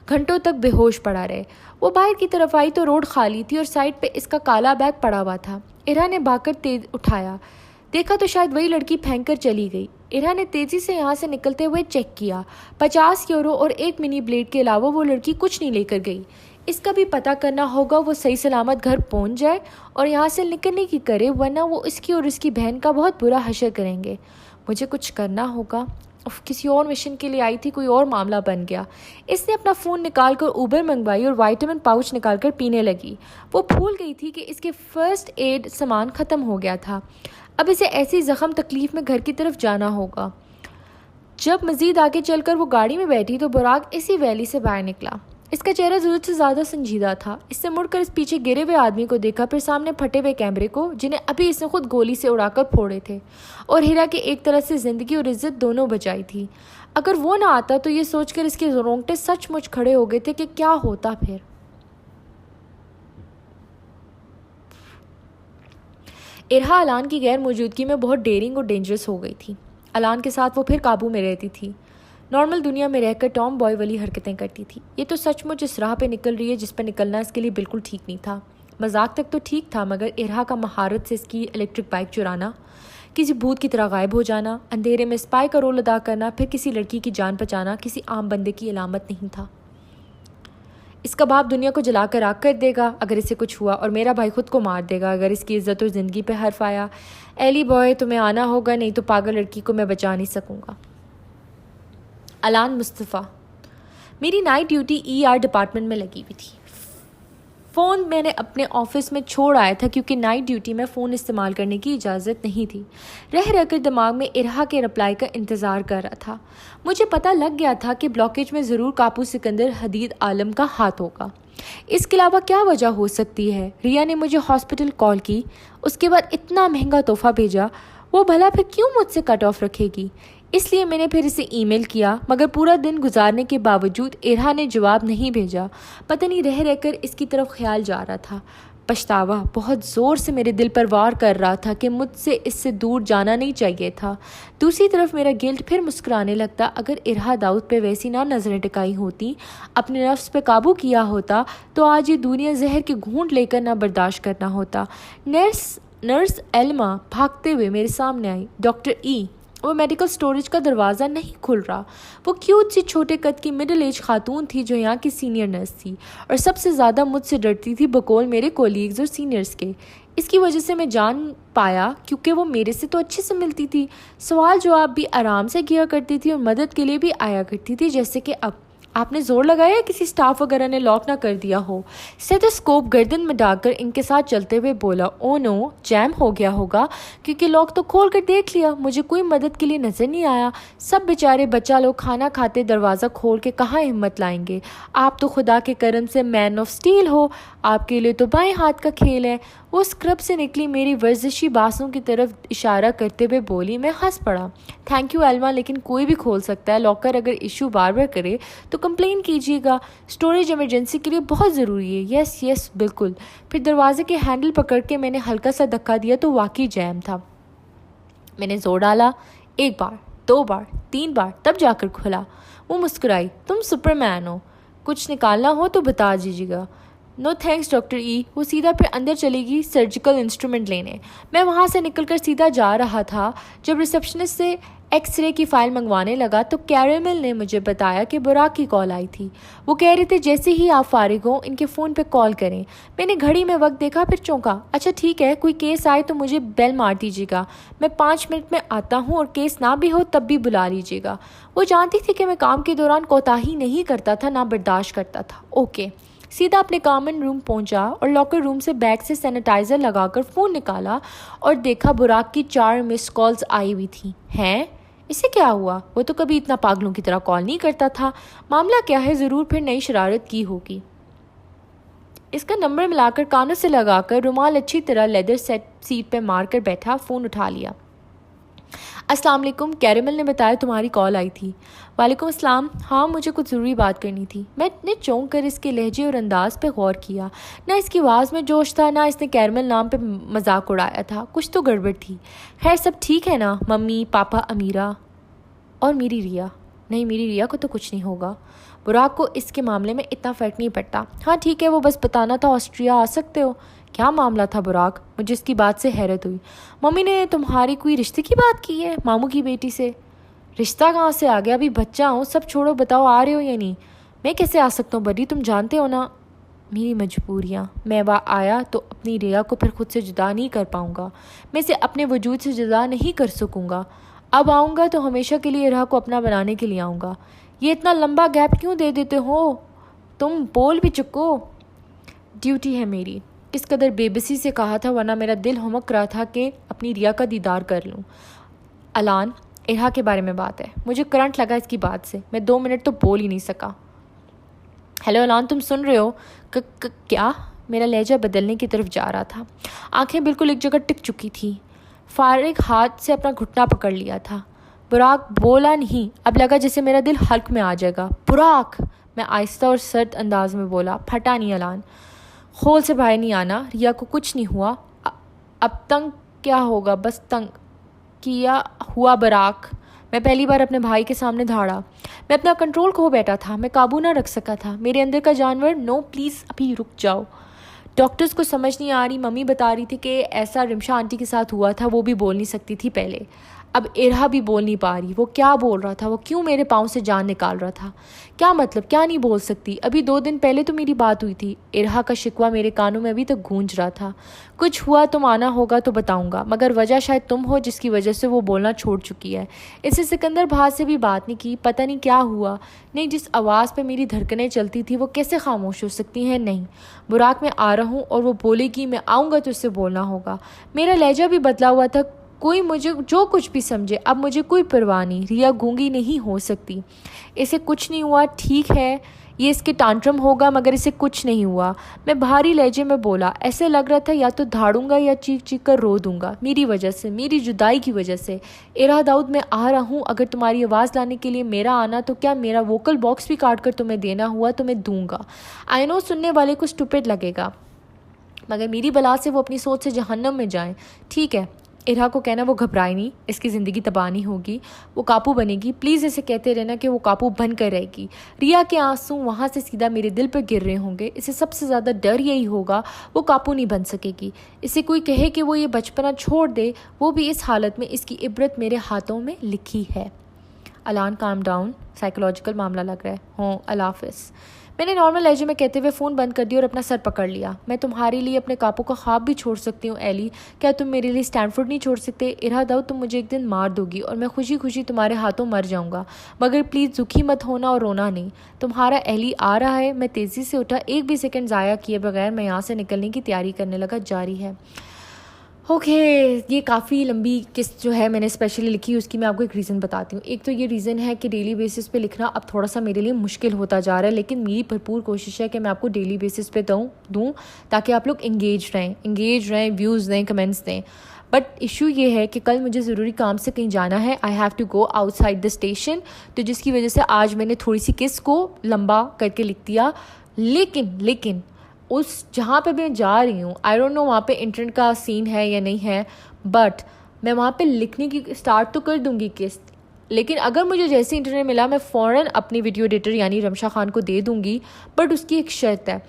A: घंटों तक बेहोश पड़ा रहे। वो बाहर की तरफ आई तो रोड खाली थी और साइड पे इसका काला बैग पड़ा हुआ था। इरहा ने भागकर तेज उठाया, देखा तो शायद वही लड़की फेंक कर चली गई। इरहा ने तेजी से यहाँ से निकलते हुए चेक किया। 50 यूरो और एक मिनी ब्लेड के अलावा वो लड़की कुछ नहीं लेकर गई। इसका भी पता करना होगा वो सही सलामत घर पहुँच जाए और यहाँ से निकलने की करे, वरना वो इसकी और इसकी बहन का बहुत बुरा हशर करेंगे। मुझे कुछ करना होगा। किसी और मिशन के लिए आई थी, कोई और मामला बन गया। इसने अपना फ़ोन निकाल कर ऊबर मंगवाई और वाइटामिन पाउच निकाल कर पीने लगी। वो भूल गई थी कि इसके फर्स्ट एड सामान ख़त्म हो गया था। अब इसे ऐसी ज़ख्म तकलीफ़ में घर की तरफ जाना होगा। जब मज़ीद आगे चलकर वो गाड़ी में बैठी तो बुराक इसी वैली से बाहर निकला। इसका चेहरा ज़रूरत से ज़्यादा संजीदा था। इसने मुड़कर इस पीछे गिरे हुए आदमी को देखा, फिर सामने फटे हुए कैमरे को, जिन्हें अभी इसने खुद गोली से उड़ाकर फोड़े थे, और हीरा की एक तरह से ज़िंदगी और इज्जत दोनों बचाई थी। अगर वो ना आता तो ये सोचकर इसके रोंगटे सचमुच खड़े हो गए थे कि क्या होता फिर। इरहा अलान की गैर मौजूदगी में बहुत डेयरिंग और डेंजरस हो गई थी। अलान के साथ वो फिर काबू में रहती थी। नॉर्मल दुनिया में रहकर टॉम बॉय वाली हरकतें करती थी। ये तो सचमुच इस राह पे निकल रही है जिस पर निकलना इसके लिए बिल्कुल ठीक नहीं था। मजाक तक तो ठीक था, मगर इरहा का महारत से इसकी इलेक्ट्रिक बाइक चुराना, किसी भूत की तरह गायब हो जाना, अंधेरे में स्पाई का रोल अदा करना, फिर किसी लड़की की जान बचाना किसी आम बंदे की अलामत नहीं था। इसका बाप दुनिया को जलाकर राख कर देगा अगर इसे कुछ हुआ, और मेरा भाई खुद को मार देगा अगर इसकी इज्जत और ज़िंदगी पे हर्फ आया। एली बॉय, तुम्हें आना होगा, नहीं तो पागल लड़की को मैं बचा नहीं सकूंगा। अलान मुस्तफ़ा। मेरी नाइट ड्यूटी ER डिपार्टमेंट में लगी हुई थी। फ़ोन मैंने अपने ऑफिस में छोड़ आया था क्योंकि नाइट ड्यूटी में फ़ोन इस्तेमाल करने की इजाज़त नहीं थी। रह रहकर दिमाग में इरहा के रिप्लाई का इंतज़ार कर रहा था। मुझे पता लग गया था कि ब्लॉकेज में ज़रूर कापू सिकंदर हदीद आलम का हाथ होगा। इसके अलावा क्या वजह हो सकती है? रिया ने मुझे हॉस्पिटल कॉल की, उसके बाद इतना महंगा तोहफा भेजा, वो भला फिर क्यों मुझसे कट ऑफ रखेगी? इसलिए मैंने फिर इसे ईमेल किया, मगर पूरा दिन गुजारने के बावजूद इरहा ने जवाब नहीं भेजा। पता नहीं रह रहकर इसकी तरफ ख्याल जा रहा था। पछतावा बहुत ज़ोर से मेरे दिल पर वार कर रहा था कि मुझसे इससे दूर जाना नहीं चाहिए था। दूसरी तरफ मेरा गिल्ट फिर मुस्कुराने लगता। अगर इरहा दाऊद पे वैसी ना नज़रें टिकाई होती, अपने नफ्स पे काबू किया होता, तो आज ये दुनिया जहर के घूंट लेकर ना बर्दाश्त करना होता। नर्स एल्मा भागते हुए मेरे सामने आई। डॉक्टर ई। वो मेडिकल स्टोरेज का दरवाज़ा नहीं खुल रहा। वो क्यूट सी छोटे कद की मिडिल एज खातून थी जो यहाँ की सीनियर नर्स थी, और सबसे ज़्यादा मुझसे डरती थी बकौल मेरे कोलीग्स और सीनियर्स के। इसकी वजह से मैं जान पाया क्योंकि वो मेरे से तो अच्छे से मिलती थी, सवाल जवाब भी आराम से किया करती थी और मदद के लिए भी आया करती थी। जैसे कि अब आपने जोर लगाया किसी स्टाफ वगैरह ने लॉक ना कर दिया हो। स्टेथोस्कोप गर्दन में डालकर इनके साथ चलते हुए बोला, ओ नो, जैम हो गया होगा, क्योंकि लॉक तो खोल कर देख लिया, मुझे कोई मदद के लिए नजर नहीं आया। सब बेचारे बच्चा लोग खाना खाते दरवाज़ा खोल के कहाँ हिम्मत लाएंगे। आप तो खुदा के करम से मैन ऑफ स्टील हो, आपके लिए तो बाएं हाथ का खेल है। वो स्क्रब से निकली मेरी वर्जिशी बासों की तरफ इशारा करते हुए बोली। मैं हंस पड़ा। थैंक यू एल्मा, लेकिन कोई भी खोल सकता है लॉकर। अगर इशू बार बार करे तो कंप्लेन कीजिएगा। स्टोरेज इमरजेंसी के लिए बहुत ज़रूरी है। यस यस बिल्कुल। फिर दरवाजे के हैंडल पकड़ के मैंने हल्का सा धक्का दिया तो वाकई जैम था। मैंने जोर डाला, 1 बार, 2 बार, 3 बार, तब जाकर खुला। वो मुस्कुराई। तुम सुपरमैन हो, कुछ निकालना हो तो बता दीजिएगा। नो थैंक्स डॉक्टर ई। वो सीधा फिर अंदर चलेगी सर्जिकल इंस्ट्रूमेंट लेने। मैं वहाँ से निकलकर सीधा जा रहा था। जब रिसेप्शनिस्ट से एक्सरे की फ़ाइल मंगवाने लगा तो कैरेमल ने मुझे बताया कि बुराक की कॉल आई थी। वो कह रहे थे जैसे ही आप फारिग हो इनके फ़ोन पे कॉल करें। मैंने घड़ी में वक्त देखा, फिर चौंका। अच्छा ठीक है, कोई केस आए तो मुझे बेल मार दीजिएगा, मैं 5 मिनट में आता हूँ, और केस ना भी हो तब भी बुला लीजिएगा। वो जानती थी कि मैं काम के दौरान कोताही नहीं करता था, ना बर्दाश्त करता था। ओके। सीधा अपने कॉमन रूम पहुंचा और लॉकर रूम से बैग से सैनिटाइज़र लगाकर फ़ोन निकाला और देखा बुराक की 4 मिस कॉल्स आई हुई थी। हैं, इसे क्या हुआ? वो तो कभी इतना पागलों की तरह कॉल नहीं करता था। मामला क्या है? ज़रूर फिर नई शरारत की होगी। इसका नंबर मिलाकर कानों से लगाकर रुमाल अच्छी तरह लेदर सीट पर मारकर बैठा, फ़ोन उठा लिया। अस्सलाम वालेकुम, कैरेमल ने बताया तुम्हारी कॉल आई थी। वालेकुम अस्सलाम। हाँ, मुझे कुछ ज़रूरी बात करनी थी। मैंने चौंक कर इसके लहजे और अंदाज पे गौर किया। ना इसकी आवाज़ में जोश था, ना इसने कैरेमल नाम पे मजाक उड़ाया था। कुछ तो गड़बड़ थी। खैर सब ठीक है ना? मम्मी, पापा, अमीरा और मेरी रिया? नहीं, मेरी रिया को तो कुछ नहीं होगा। बुराक को इसके मामले में इतना फ़र्क नहीं पड़ता। हाँ ठीक है, वो बस बताना था ऑस्ट्रिया आ सकते हो। क्या मामला था बुराक? मुझे इसकी बात से हैरत हुई। मम्मी ने तुम्हारी कोई रिश्ते की बात की है मामू की बेटी से? रिश्ता कहाँ से आ गया? अभी बच्चा हूँ, सब छोड़ो, बताओ आ रहे हो या नहीं? मैं कैसे आ सकता हूँ बड़ी, तुम जानते हो ना मेरी मजबूरियाँ। मैं वहाँ आया तो अपनी रिया को फिर खुद से जुदा नहीं कर पाऊँगा। मैं इसे अपने वजूद से जुदा नहीं कर सकूँगा। अब आऊँगा तो हमेशा के लिए इरहा को अपना बनाने के लिए आऊँगा। ये इतना लंबा गैप क्यों दे देते हो? तुम बोल भी चुको। ड्यूटी है मेरी, इस कदर बेबसी से कहा था, वरना मेरा दिल हुमक रहा था कि अपनी रिया का दीदार कर लूँ। अलान, इरहा के बारे में बात है। मुझे करंट लगा इसकी बात से। मैं 2 मिनट तो बोल ही नहीं सका। हेलो अलान, तुम सुन रहे हो? क्या? मेरा लहजा बदलने की तरफ जा रहा था। आंखें बिल्कुल एक जगह टिक चुकी थी। फारिग हाथ से अपना घुटना पकड़ लिया था। बुराक बोला नहीं। अब लगा जैसे मेरा दिल हल्क में आ जाएगा। बुराक, मैं आहिस्ता और सर्द अंदाज में बोला। फटा नहीं अलान, होल से बाहर नहीं आना। रिया को कुछ नहीं हुआ। अब तंग क्या होगा? बस तंग किया हुआ बुराक। मैं पहली बार अपने भाई के सामने दहाड़ा। मैं अपना कंट्रोल खो बैठा था, मैं काबू ना रख सका था। मेरे अंदर का जानवर, नो प्लीज़ अभी रुक जाओ। डॉक्टर्स को समझ नहीं आ रही, मम्मी बता रही थी कि ऐसा रिमशा आंटी के साथ हुआ था, वो भी बोल नहीं सकती थी पहले। अब इरहा भी बोल नहीं पा रही, वो क्या बोल रहा था, वो क्यों मेरे पाँव से जान निकाल रहा था, क्या मतलब, क्या नहीं बोल सकती। अभी 2 दिन पहले तो मेरी बात हुई थी। इरहा का शिकवा मेरे कानों में अभी तक गूंज रहा था। कुछ हुआ तो माना होगा तो बताऊंगा, मगर वजह शायद तुम हो जिसकी वजह से वो बोलना छोड़ चुकी है। इससे सिकंदर भाई से भी बात नहीं की, पता नहीं क्या हुआ। नहीं, जिस आवाज़ पे मेरी धड़कनें चलती थी वो कैसे खामोश हो सकती हैं। नहीं, बुराक में आ रहा हूँ और वो बोलेगी मैं आऊँगा तो उससे बोलना होगा। मेरा लहजा भी बदला हुआ था। कोई मुझे जो कुछ भी समझे, अब मुझे कोई परवाह नहीं। रिया गूंगी नहीं हो सकती। इसे कुछ नहीं हुआ, ठीक है, ये इसके टांट्रम होगा, मगर इसे कुछ नहीं हुआ। मैं भारी लहजे में बोला। ऐसे लग रहा था या तो धाड़ूंगा या चीख चीख कर रो दूंगा, मेरी वजह से, मेरी जुदाई की वजह से। इरा दाऊद, मैं आ रहा हूँ। अगर तुम्हारी आवाज़ लाने के लिए मेरा आना, तो क्या मेरा वोकल बॉक्स भी काट कर तुम्हें देना हुआ तो मैं दूंगा। आई नो सुनने वाले को स्टूपिड लगेगा, मगर मेरी बला से वो अपनी सोच से जहन्नम में जाएं। ठीक है, इरा को कहना वो घबराए नहीं, इसकी ज़िंदगी तबाह नहीं होगी, वो काबू बनेगी। प्लीज़ इसे कहते रहना कि वो काबू बन कर रहेगी। रिया के आंसू वहाँ से सीधा मेरे दिल पर गिर रहे होंगे। इसे सबसे ज़्यादा डर यही होगा, वो काबू नहीं बन सकेगी। इसे कोई कहे कि वो ये बचपना छोड़ दे, वो भी इस हालत में। इसकी इबरत मेरे हाथों में लिखी है। अलान, काम डाउन, साइकोलॉजिकल मामला लग रहा है। हो, अल्लाह हाफ़िज़। मैंने नॉर्मल लहजे में कहते हुए फ़ोन बंद कर दिया और अपना सर पकड़ लिया। मैं तुम्हारे लिए अपने कापू का ख्वाब भी छोड़ सकती हूँ एली, क्या तुम मेरे लिए स्टैनफोर्ड नहीं छोड़ सकते? इरा दाऊद, तुम मुझे एक दिन मार दोगी और मैं खुशी खुशी तुम्हारे हाथों मर जाऊँगा, मगर प्लीज़ दुखी मत होना और रोना नहीं। तुम्हारा एली आ रहा है। मैं तेज़ी से उठा, एक भी सेकंड ज़ाया किए बगैर मैं यहाँ से निकलने की तैयारी करने लगा। जारी है। ओके, ये काफ़ी लंबी किस्त जो है मैंने स्पेशली लिखी, उसकी मैं आपको एक रीज़न बताती हूँ। एक तो ये रीज़न है कि डेली बेसिस पे लिखना अब थोड़ा सा मेरे लिए मुश्किल होता जा रहा है, लेकिन मेरी भरपूर कोशिश है कि मैं आपको डेली बेसिस पे दूँ ताकि आप लोग इंगेज रहें, व्यूज़ दें, कमेंट्स दें। बट इशू ये है कि कल मुझे ज़रूरी काम से कहीं जाना है। I have to go outside the station, तो जिसकी वजह से आज मैंने थोड़ी सी किस्त को लंबा करके लिख दिया। लेकिन उस जहाँ पे मैं जा रही हूँ, आई डोंट नो वहाँ पे इंटरनेट का सीन है या नहीं है, बट मैं वहाँ पे लिखने की स्टार्ट तो कर दूँगी किस्त। लेकिन अगर मुझे जैसे इंटरनेट मिला, मैं फ़ौरन अपनी वीडियो एडिटर यानी रमशा खान को दे दूँगी। बट उसकी एक शर्त है,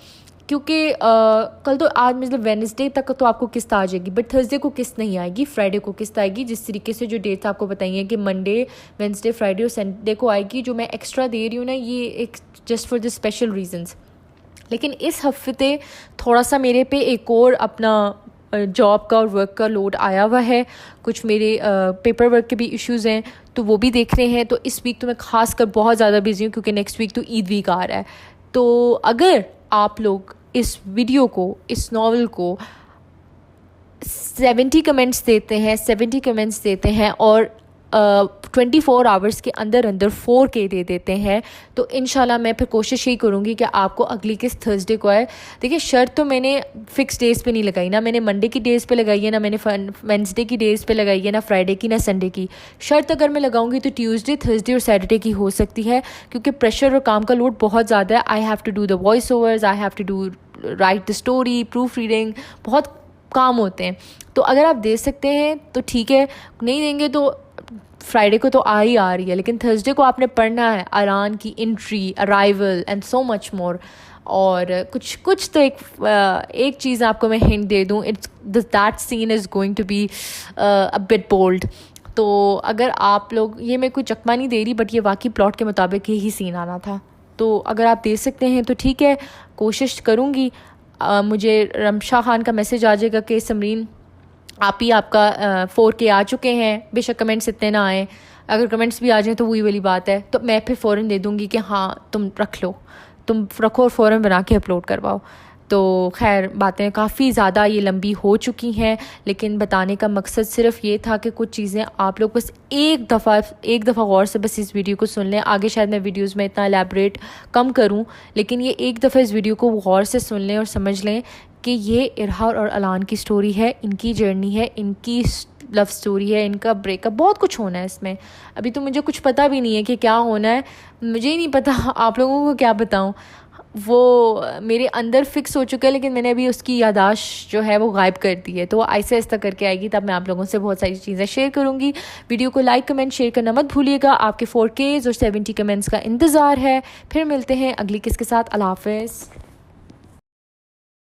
A: क्योंकि कल तो आज मतलब वेडनेसडे तक तो आपको किस्त आ जाएगी, बट थर्सडे को किस्त नहीं आएगी, फ्राइडे को किस्त आएगी। जिस तरीके से जो डेट्स आपको बताइए कि मंडे, वेडनेसडे, फ्राइडे और संडे को आएगी, जो मैं एक्स्ट्रा दे रही हूँ ना, ये एक just for the special reasons. लेकिन इस हफ्ते थोड़ा सा मेरे पे एक और अपना जॉब का और वर्क का लोड आया हुआ है। कुछ मेरे पेपर वर्क के भी इश्यूज़ हैं, तो वो भी देख रहे हैं। तो इस वीक तो मैं खास कर बहुत ज़्यादा बिजी हूँ, क्योंकि नेक्स्ट वीक तो ईद वीक आ रहा है। तो अगर आप लोग इस वीडियो को, इस नॉवल को 70 कमेंट्स देते हैं और 24 आवर्स के अंदर 4K दे देते हैं, तो इंशाल्लाह मैं फिर कोशिश यही करूँगी कि आपको अगली किस्त थर्सडे को आए। देखिए, शर्त तो मैंने फ़िक्स डेज़ पे नहीं लगाई, ना मैंने मंडे की डेज़ पे लगाई है, ना मैंने वेडनेसडे की डेज़ पे लगाई है, ना फ्राइडे की, ना संडे की। शर्त अगर मैं लगाऊंगी तो ट्यूसडे, थर्सडे और सैटरडे की हो सकती है, क्योंकि प्रेशर और काम का लोड बहुत ज़्यादा है। I have to do the voice overs, I have to do write the story, proof reading, बहुत काम होते हैं। तो अगर आप दे सकते हैं तो ठीक है, नहीं देंगे तो फ्राइडे को तो आ रही है, लेकिन थर्सडे को आपने पढ़ना है अरान की entry, arrival and so much more. और कुछ तो एक चीज़ आपको मैं हिंट दे दूँ, it's that scene is going to be a bit bold. तो अगर आप लोग, ये मैं कोई चकमा नहीं दे रही, बट ये वाकई प्लॉट के मुताबिक यही सीन आना था। तो अगर आप दे सकते हैं तो ठीक है, कोशिश करूँगी। मुझे रमशा खान का मैसेज आ जाएगा कि समरीन आपका 4K आ चुके हैं, बेशक कमेंट्स इतने ना आए, अगर कमेंट्स भी आ जाएँ तो वही वाली बात है, तो मैं फिर फ़ौरन दे दूँगी कि हाँ तुम रखो और फ़ौरन बना के अपलोड करवाओ। तो खैर, बातें काफ़ी ज़्यादा ये लंबी हो चुकी हैं, लेकिन बताने का मकसद सिर्फ ये था कि कुछ चीज़ें आप लोग बस एक दफ़ा गौर से बस इस वीडियो को सुन लें। आगे शायद मैं वीडियोस में इतना एलैबोरेट कम करूं, लेकिन ये एक दफ़ा इस वीडियो को गौर से सुन लें और समझ लें कि ये इरहा और अलान की स्टोरी है, इनकी जर्नी है, इनकी लव स्टोरी है, इनका ब्रेकअप, बहुत कुछ होना है इसमें। अभी तो मुझे कुछ पता भी नहीं है कि क्या होना है, मुझे ही नहीं पता, आप लोगों को क्या बताऊँ। वो मेरे अंदर फिक्स हो चुका है, लेकिन मैंने अभी उसकी यादाश्त जो है वो गायब कर दी है। तो वो आहिस्ता आहिस्ता करके आएगी, तब मैं आप लोगों से बहुत सारी चीज़ें शेयर करूँगी। वीडियो को लाइक कमेंट शेयर करना मत भूलिएगा। आपके 4Ks और 70 कमेंट्स का इंतज़ार है। फिर मिलते हैं अगली किस के साथ। अल्लाह हाफ़िज़।